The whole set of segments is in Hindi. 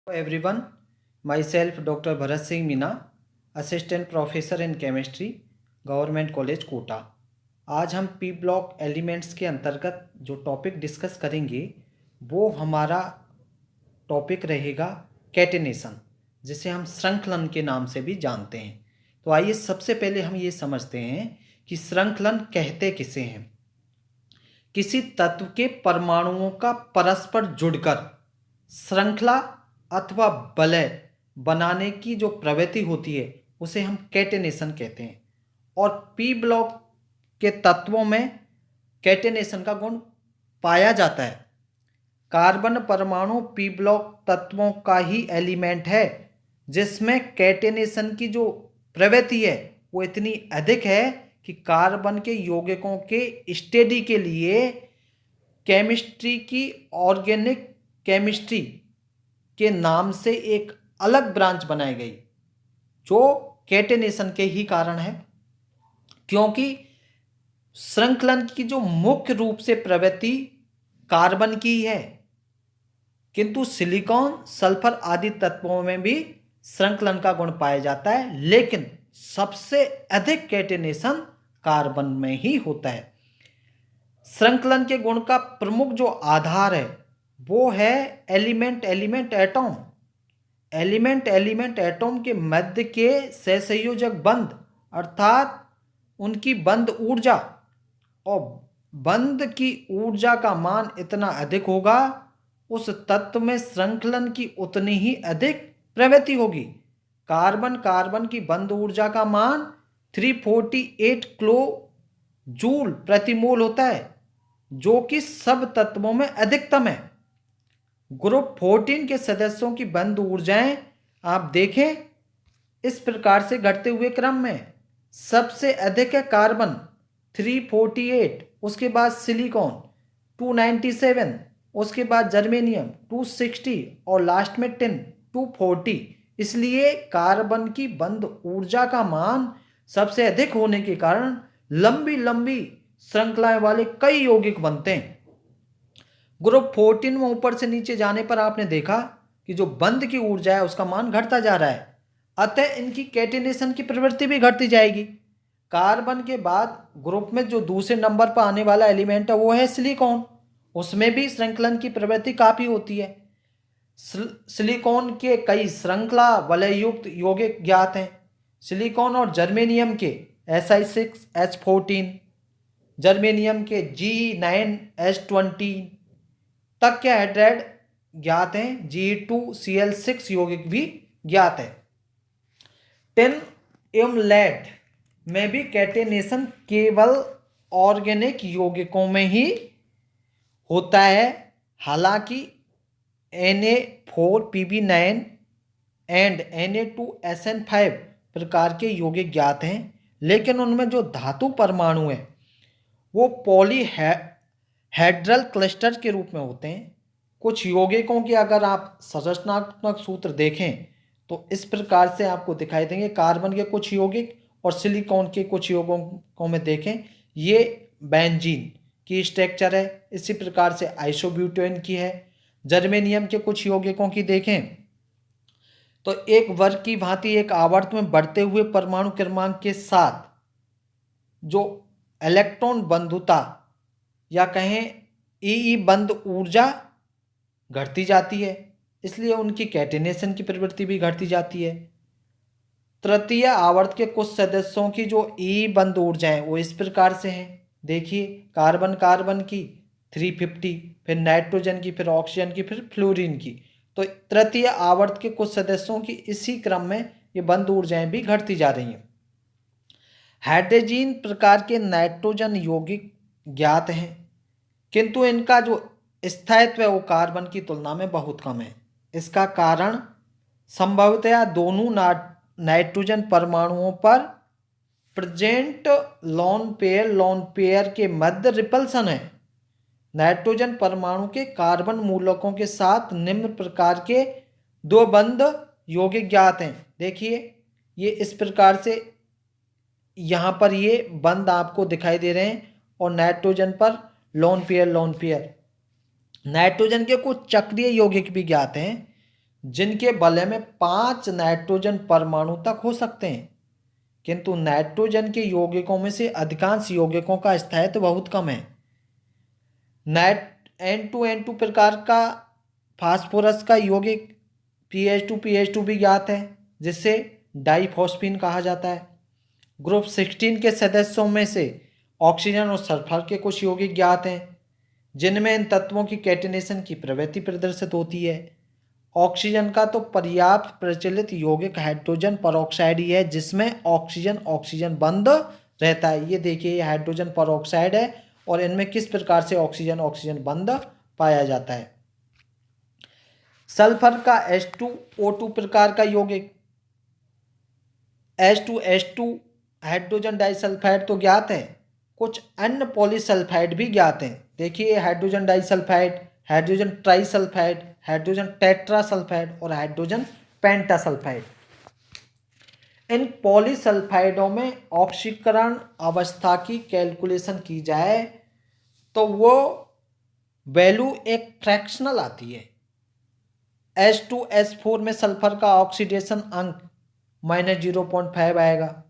Hello everyone, myself Dr. Bharat Singh Meena, Assistant Professor in Chemistry, government college Kota. आज हम पी ब्लॉक एलिमेंट्स के अंतर्गत जो टॉपिक डिस्कस करेंगे वो हमारा टॉपिक रहेगा कैटेनेशन, जिसे हम श्रृंखलन के नाम से भी जानते हैं। तो आइए सबसे पहले हम ये समझते हैं कि श्रृंखलन कहते किसे हैं। किसी तत्व के परमाणुओं का परस्पर जुड़कर श्रृंखला अथवा वलय बनाने की जो प्रवृत्ति होती है उसे हम कैटेनेशन कहते हैं। और पी ब्लॉक के तत्वों में कैटेनेशन का गुण पाया जाता है। कार्बन परमाणु पी ब्लॉक तत्वों का ही एलिमेंट है जिसमें कैटेनेशन की जो प्रवृत्ति है वो इतनी अधिक है कि कार्बन के यौगिकों के स्टडी के लिए केमिस्ट्री की ऑर्गेनिक केमिस्ट्री के नाम से एक अलग ब्रांच बनाई गई जो कैटेनेशन के ही कारण है, क्योंकि श्रृंखलन की जो मुख्य रूप से प्रवृत्ति कार्बन की है, किंतु सिलिकॉन सल्फर आदि तत्वों में भी श्रृंखलन का गुण पाया जाता है, लेकिन सबसे अधिक कैटेनेशन कार्बन में ही होता है। श्रृंखलन के गुण का प्रमुख जो आधार है वो है element element atom. Element element atom के मध्य के सहसंयोजक बंध अर्थात उनकी बंध ऊर्जा, और बंध की ऊर्जा का मान इतना अधिक होगा उस तत्व में श्रृंखलन की उतनी ही अधिक प्रवृत्ति होगी। कार्बन कार्बन की बंध ऊर्जा का मान 348 किलो जूल प्रति मोल होता है, जो कि सब तत्वों में अधिकतम है। ग्रुप 14 के सदस्यों की बंध ऊर्जाएं आप देखें इस प्रकार से घटते हुए क्रम में। सबसे अधिक है कार्बन 348, उसके बाद सिलिकॉन 297, उसके बाद जर्मेनियम 260 और लास्ट में टिन 240। इसलिए कार्बन की बंध ऊर्जा का मान सबसे अधिक होने के कारण लंबी लंबी श्रृंखलाएं वाले कई यौगिक बनते हैं। ग्रुप 14 में ऊपर से नीचे जाने पर आपने देखा कि जो बंध की ऊर्जा है उसका मान घटता जा रहा है, अतः इनकी कैटेनेशन की प्रवृत्ति भी घटती जाएगी। कार्बन के बाद ग्रुप में जो दूसरे नंबर पर आने वाला एलिमेंट है वो है सिलिकॉन। उसमें भी श्रृंखलन की प्रवृत्ति काफ़ी होती है। सिलिकॉन के कई श्रृंखला वलययुक्त यौगिक ज्ञात हैं। सिलिकॉन और जर्मेनियम के Si6H14, जर्मेनियम के Ge9H20 तक के हाइड्राइड ज्ञात हैं। Ge2Cl6 यौगिक भी ज्ञात है। टिन एवं लेड में भी कैटेनेशन केवल ऑर्गेनिक यौगिकों में ही होता है। हालांकि Na4Pb9 एंड Na2SN5 प्रकार के यौगिक ज्ञात हैं, लेकिन उनमें जो धातु परमाणु है वो पॉलीहेड्रल क्लस्टर के रूप में होते हैं। कुछ यौगिकों के अगर आप संरचनात्मक सूत्र देखें तो इस प्रकार से आपको दिखाई देंगे। कार्बन के कुछ यौगिक और सिलिकॉन के कुछ यौगिकों में देखें ये बेंजीन की स्ट्रक्चर है, इसी प्रकार से आइसोब्यूटेन की है। जर्मेनियम के कुछ यौगिकों की देखें तो एक वर्ग की भांति एक आवर्त में बढ़ते हुए परमाणु क्रमांक के साथ जो इलेक्ट्रॉन बंधुता या कहें ई बंध ऊर्जा घटती जाती है, इसलिए उनकी कैटेनेशन की प्रवृत्ति भी घटती जाती है। तृतीय आवर्त के कुछ सदस्यों की जो ई बंध ऊर्जा है वो इस प्रकार से हैं। देखिए कार्बन कार्बन की 350, फिर नाइट्रोजन की, फिर ऑक्सीजन की, फिर फ्लोरीन की। तो तृतीय आवर्त के कुछ सदस्यों की इसी क्रम में ये बंध ऊर्जाएं भी घटती जा रही हैं। हाइड्रोजन प्रकार के नाइट्रोजन यौगिक ज्ञात हैं, किंतु इनका जो स्थायित्व है वो कार्बन की तुलना में बहुत कम है। इसका कारण संभवतया दोनों नाइट्रोजन परमाणुओं पर प्रेजेंट लोन पेयर के मध्य रिपल्सन है। नाइट्रोजन परमाणु के कार्बन मूलकों के साथ निम्न प्रकार के दो बंध यौगिक ज्ञात हैं। देखिए ये इस प्रकार से यहाँ पर ये बंध आपको दिखाई दे रहे हैं और नाइट्रोजन पर लोन पेयर। नाइट्रोजन के कुछ चक्रीय यौगिक भी ज्ञात हैं जिनके वलय में 5 नाइट्रोजन परमाणु तक हो सकते हैं, किंतु नाइट्रोजन के यौगिकों में से अधिकांश यौगिकों का स्थायित्व बहुत कम है। नाइट N2 प्रकार का फास्फोरस का यौगिक PH2 भी ज्ञात है, जिससे डाइफॉस्फीन कहा जाता है। ग्रुप 16 के सदस्यों में से ऑक्सीजन और सल्फर के कुछ यौगिक ज्ञात हैं, जिनमें इन तत्वों की कैटिनेशन की प्रवृत्ति प्रदर्शित होती है। ऑक्सीजन का तो पर्याप्त प्रचलित यौगिक हाइड्रोजन परऑक्साइड ही है, जिसमें ऑक्सीजन ऑक्सीजन बंद रहता है। ये देखिए, ये हाइड्रोजन परऑक्साइड है और इनमें किस प्रकार से ऑक्सीजन ऑक्सीजन बंद पाया जाता है। सल्फर का H2O2 प्रकार का यौगिक H2H2 हाइड्रोजन डाइसल्फाइड तो ज्ञात है, कुछ अन्य पॉलीसल्फाइड भी ज्ञात हैं। देखिए, hydrogen disulphide, hydrogen trisulphide, hydrogen tetrasulphide और हाइड्रोजन पेंटासल्फाइड। इन पॉलीसल्फाइडों में ऑक्सीकरण अवस्था की कैलकुलेशन की जाए तो वो वैल्यू एक फ्रैक्शनल आती है। H2S4 में सल्फर का ऑक्सीडेशन अंक -0.5 आएगा।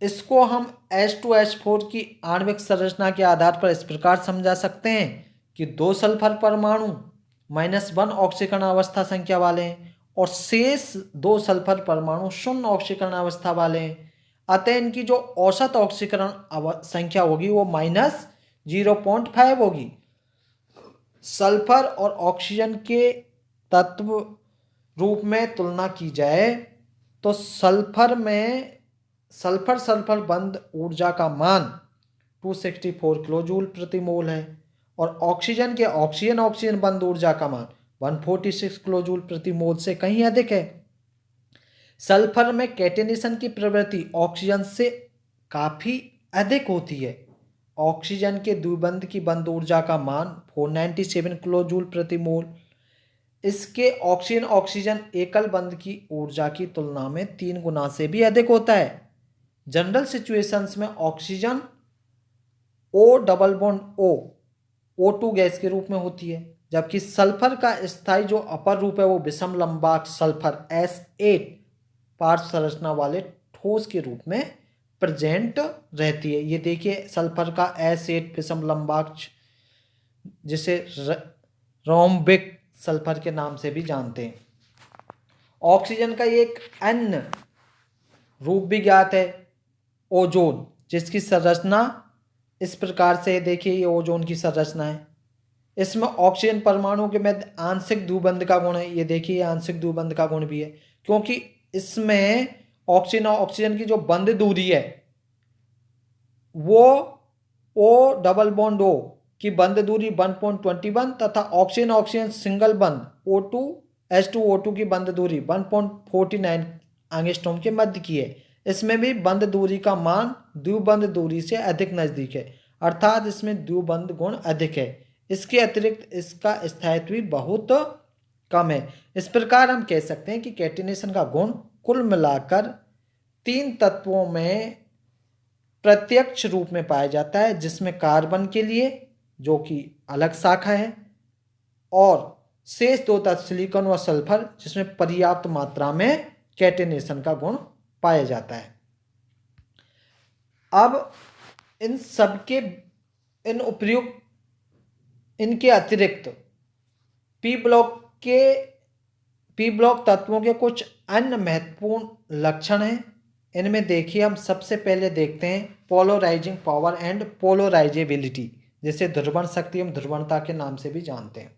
इसको हम H2S4 की आणविक संरचना के आधार पर इस प्रकार समझा सकते हैं कि 2 सल्फर परमाणु -1 ऑक्सीकरण अवस्था संख्या वाले हैं और शेष 2 सल्फर परमाणु 0 ऑक्सीकरण अवस्था वाले हैं। अतः इनकी जो औसत ऑक्सीकरण संख्या होगी वो -0.5 होगी। सल्फर और ऑक्सीजन के तत्व रूप में तुलना की जाए तो सल्फर सल्फर बंध ऊर्जा का मान 264 किलो जूल प्रति मोल है और ऑक्सीजन के ऑक्सीजन बंध ऊर्जा का मान 146 किलो जूल प्रति मोल से कहीं अधिक है। सल्फर में कैटिनेशन की प्रवृत्ति ऑक्सीजन से काफ़ी अधिक होती है। ऑक्सीजन के द्विबंध की बंध ऊर्जा का मान 497 किलो जूल प्रति मोल इसके ऑक्सीजन एकल बंध की ऊर्जा की तुलना में 3 गुना से भी अधिक होता है। जनरल सिचुएशंस में oxygen O double bond O2 gas के रूप में होती है, जबकि सल्फर का स्थायी जो अपर रूप है वो विषम लंबाक्ष सल्फर S8 पार्श्व संरचना वाले ठोस के रूप में प्रेजेंट रहती है। ये देखिए, सल्फर का S8 विषम लंबाक्ष, जिसे रोम्बिक सल्फर के नाम से भी जानते हैं। ऑक्सीजन का एक अन्य रूप भी ज्ञात है, ओजोन, जिसकी संरचना इस प्रकार से, देखिए ये ओजोन की संरचना है। इसमें ऑक्सीजन परमाणु के मध्य आंशिक द्विबंध का गुण है। ये देखिए, आंशिक द्विबंध का गुण भी है, क्योंकि इसमें ऑक्सीजन और ऑक्सीजन की जो बंध दूरी है वो O डबल बॉन्ड O की बंध दूरी 1.21 तथा ऑक्सीजन सिंगल बंध H2O2 की बंध दूरी 1.49 एंगस्ट्रॉम के मध्य की है। इसमें भी बंध दूरी का मान द्विबंध दूरी से अधिक नजदीक है, अर्थात इसमें द्विबंध गुण अधिक है। इसके अतिरिक्त इसका स्थायित्व भी बहुत कम है। इस प्रकार हम कह सकते हैं कि कैटिनेशन का गुण कुल मिलाकर 3 तत्वों में प्रत्यक्ष रूप में पाया जाता है, जिसमें कार्बन के लिए, जो कि अलग शाखा है, और शेष 2 तत्व सिलिकॉन व सल्फर, जिसमें पर्याप्त मात्रा में कैटिनेशन का गुण पाया जाता है। अब इन सबके इनके अतिरिक्त पी ब्लॉक तत्वों के कुछ अन्य महत्वपूर्ण लक्षण हैं। इनमें देखिए, हम सबसे पहले देखते हैं पोलराइजिंग पावर एंड पोलराइजेबिलिटी, जिसे ध्रुवण शक्ति हम ध्रुवणता के नाम से भी जानते हैं।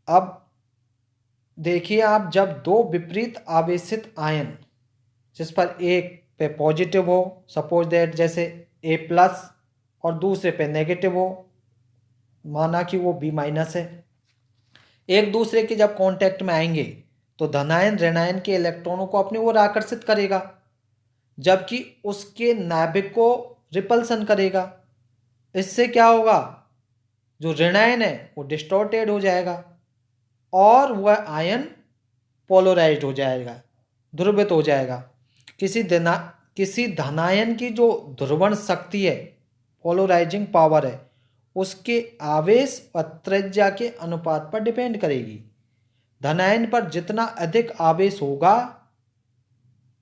अब देखिए आप, जब 2 विपरीत आवेशित आयन जिस पर एक पे पॉजिटिव हो, सपोज दैट जैसे A+ और दूसरे पे नेगेटिव हो, माना कि वो B- है, एक दूसरे के जब कांटेक्ट में आएंगे तो धनायन ऋणायन के इलेक्ट्रॉनों को अपनी ओर आकर्षित करेगा, जबकि उसके नाभिक को रिपल्सन करेगा। इससे क्या होगा, जो ऋणायन है वो डिस्टॉर्टेड हो जाएगा और वह आयन पोलराइज्ड हो जाएगा, ध्रुवित हो जाएगा। किसी धनायन की जो ध्रुवण शक्ति है, पोलराइजिंग पावर है, उसके आवेश और त्रिज्या के अनुपात पर डिपेंड करेगी। धनायन पर जितना अधिक आवेश होगा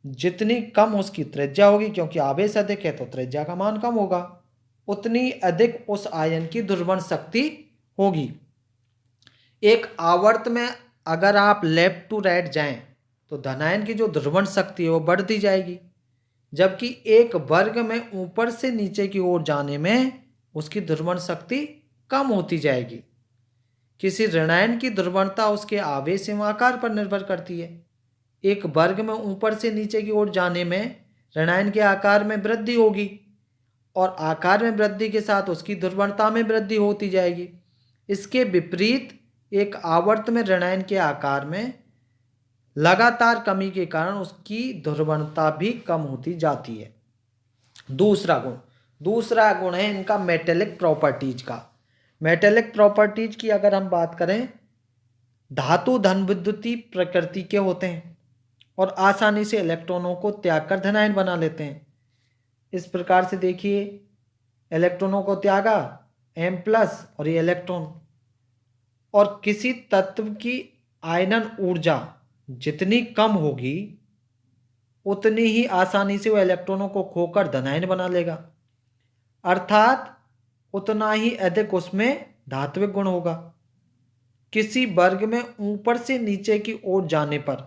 जितनी कम उसकी त्रिज्या होगी, क्योंकि आवेश अधिक है तो त्रिज्या का मान कम होगा, उतनी अधिक उस आयन की ध्रुवण शक्ति होगी। एक आवर्त में अगर आप लेफ्ट टू राइट जाएं तो धनायन की जो ध्रुवण शक्ति है वो बढ़ती जाएगी, जबकि एक वर्ग में ऊपर से नीचे की ओर जाने में उसकी ध्रुवण शक्ति कम होती जाएगी। किसी ऋणायन की ध्रुवणता उसके आवेश एवं आकार पर निर्भर करती है। एक वर्ग में ऊपर से नीचे की ओर जाने में ऋणायन के आकार में वृद्धि होगी और आकार में वृद्धि के साथ उसकी ध्रुवणता में वृद्धि होती जाएगी। इसके विपरीत एक आवर्त में ऋणायन के आकार में लगातार कमी के कारण उसकी ध्रुवणता भी कम होती जाती है। दूसरा गुण है इनका मेटेलिक प्रॉपर्टीज का। मेटेलिक प्रॉपर्टीज की अगर हम बात करें, धातु धन विद्युतीय प्रकृति के होते हैं और आसानी से इलेक्ट्रॉनों को त्याग कर धनायन बना लेते हैं। इस प्रकार से देखिए, इलेक्ट्रॉनों को त्यागा M+ और ये इलेक्ट्रॉन, और किसी तत्व की आयनन ऊर्जा जितनी कम होगी उतनी ही आसानी से वो इलेक्ट्रॉनों को खोकर धनायन बना लेगा, अर्थात उतना ही अधिक उसमें धात्विक गुण होगा। किसी वर्ग में ऊपर से नीचे की ओर जाने पर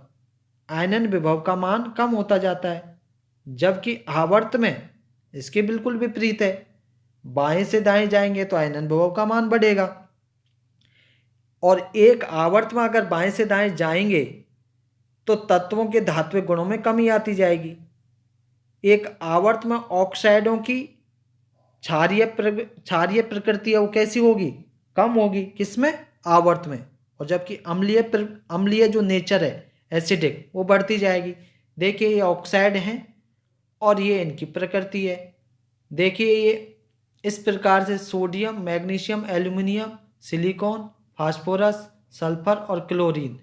आयनन विभव का मान कम होता जाता है, जबकि आवर्त में इसके बिल्कुल विपरीत है। बाएं से दाएं जाएंगे तो आयनन विभव का मान बढ़ेगा, और एक आवर्त में अगर बाएं से दाएं जाएंगे तो तत्वों के धात्विक गुणों में कमी आती जाएगी। एक आवर्त में ऑक्साइडों की क्षारीय प्रकृति है वो कैसी होगी? कम होगी। किसमें? आवर्त में। और जबकि अम्लीय जो नेचर है एसिडिक, वो बढ़ती जाएगी। देखिए ये ऑक्साइड हैं और ये इनकी प्रकृति है। देखिए ये इस प्रकार से sodium, magnesium, aluminium, silicon, phosphorus, sulphur और क्लोरीन,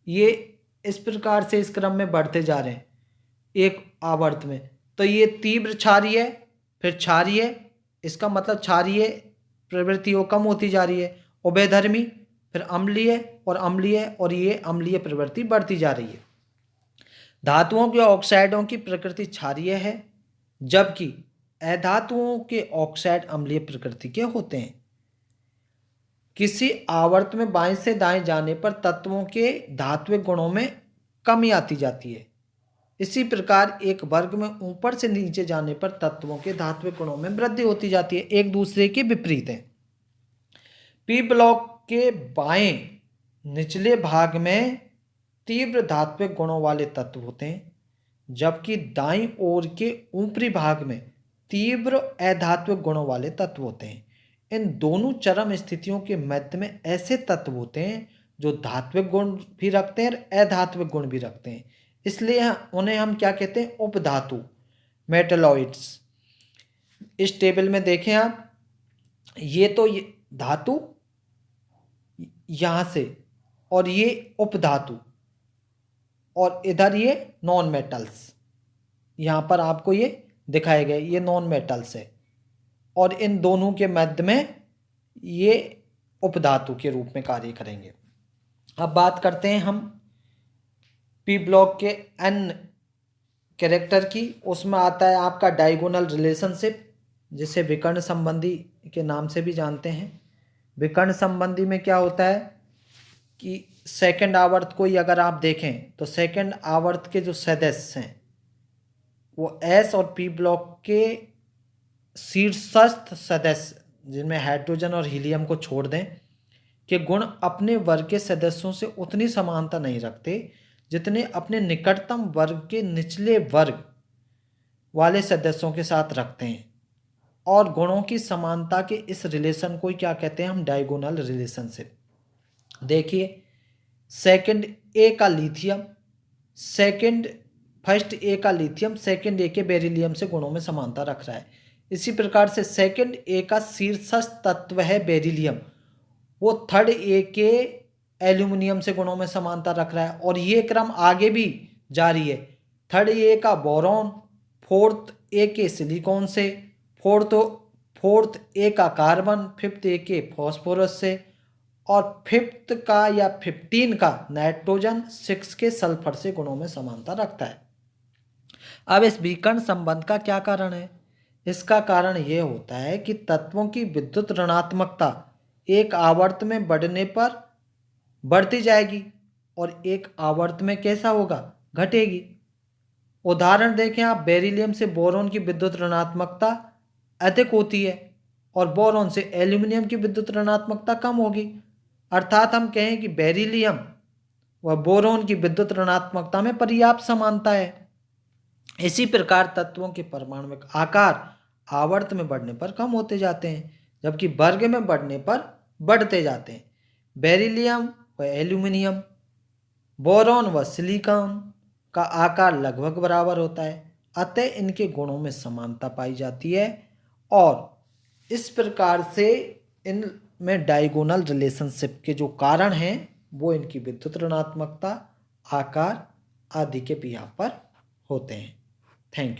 ये इस प्रकार से इस क्रम में बढ़ते जा रहे हैं एक आवर्त में। तो ये तीव्र क्षारीय है, फिर क्षारीय, इसका मतलब क्षारीय प्रवृत्ति वो कम होती जा रही है, उभयधर्मी, फिर अम्लीय और अम्लीय, और ये अम्लीय प्रवृत्ति बढ़ती जा रही है। धातुओं के ऑक्साइडों की प्रकृति क्षारीय है, जबकि अधातुओं के ऑक्साइड अम्लीय प्रकृति के होते हैं। किसी आवर्त में बाएं से दाएं जाने पर तत्वों के धात्विक गुणों में कमी आती जाती है। इसी प्रकार एक वर्ग में ऊपर से नीचे जाने पर तत्वों के धात्विक गुणों में वृद्धि होती जाती है, एक दूसरे के विपरीत है। पी ब्लॉक के बाएं निचले भाग में तीव्र धात्विक गुणों वाले तत्व होते हैं, जबकि दाईं ओर के ऊपरी भाग में तीव्र अधात्विक गुणों वाले तत्व होते हैं। इन दोनों चरम स्थितियों के मध्य में ऐसे तत्व होते हैं जो धात्विक गुण भी रखते हैं और अधात्विक गुण भी रखते हैं, इसलिए उन्हें हम क्या कहते हैं? उपधातु, मेटलॉइड्स। इस टेबल में देखें आप, ये तो ये धातु यहाँ से, और ये उपधातु, और इधर ये नॉन मेटल्स, यहाँ पर आपको ये दिखाए गए, ये नॉन मेटल्स है, और इन दोनों के मध्य में ये उपधातु के रूप में कार्य करेंगे। अब बात करते हैं हम पी ब्लॉक के एन कैरेक्टर की। उसमें आता है आपका डायगोनल रिलेशनशिप, जिसे विकर्ण संबंधी के नाम से भी जानते हैं। विकर्ण संबंधी में क्या होता है कि सेकंड आवर्त को ही अगर आप देखें तो सेकंड आवर्त के जो सदस्य हैं वो एस और पी ब्लॉक के शीर्षस्थ सदस्य, जिनमें हाइड्रोजन और हीलियम को छोड़ दें, के गुण अपने वर्ग के सदस्यों से उतनी समानता नहीं रखते जितने अपने निकटतम वर्ग के निचले वर्ग वाले सदस्यों के साथ रखते हैं। और गुणों की समानता के इस रिलेशन को क्या कहते हैं? हम डायगोनल रिलेशनशिप। देखिए, सेकंड ए का लिथियम फर्स्ट ए का लिथियम सेकंड ए के बेरिलियम से गुणों में समानता रख रहा है। इसी प्रकार से सेकंड ए का शीर्षस्थ तत्व है बेरिलियम, वो थर्ड ए के एल्यूमिनियम से गुणों में समानता रख रहा है, और ये क्रम आगे भी जारी है। थर्ड ए का बोरॉन फोर्थ ए के सिलिकॉन से, फोर्थ ए का कार्बन, फिफ्थ ए के फॉस्फोरस से, और फिफ्थ का या 15 का नाइट्रोजन, 6 के सल्फर से गुणों में समानता रखता है। अब इस विकर्ण संबंध का क्या कारण है? इसका कारण यह होता है कि तत्वों की विद्युत ऋणात्मकता एक आवर्त में बढ़ने पर बढ़ती जाएगी और एक आवर्त में कैसा होगा? घटेगी। उदाहरण देखें आप, बेरिलियम से बोरॉन की विद्युत ऋणात्मकता अधिक होती है और बोरॉन से एल्यूमिनियम की विद्युत ऋणात्मकता कम होगी। अर्थात हम कहें कि बेरिलियम व बोरॉन की विद्युत ऋणात्मकता में पर्याप्त समानता है। इसी प्रकार तत्वों के परमाणुविक आकार आवर्त में बढ़ने पर कम होते जाते हैं, जबकि वर्ग में बढ़ने पर बढ़ते जाते हैं। बेरिलियम व एल्यूमिनियम, बोरॉन व सिलिकॉन का आकार लगभग बराबर होता है, अतः इनके गुणों में समानता पाई जाती है और इस प्रकार से इनमें डायगोनल रिलेशनशिप के जो कारण हैं वो इनकी विद्युत ऋणात्मकता, आकार आदि के बिहाफ पर होते हैं।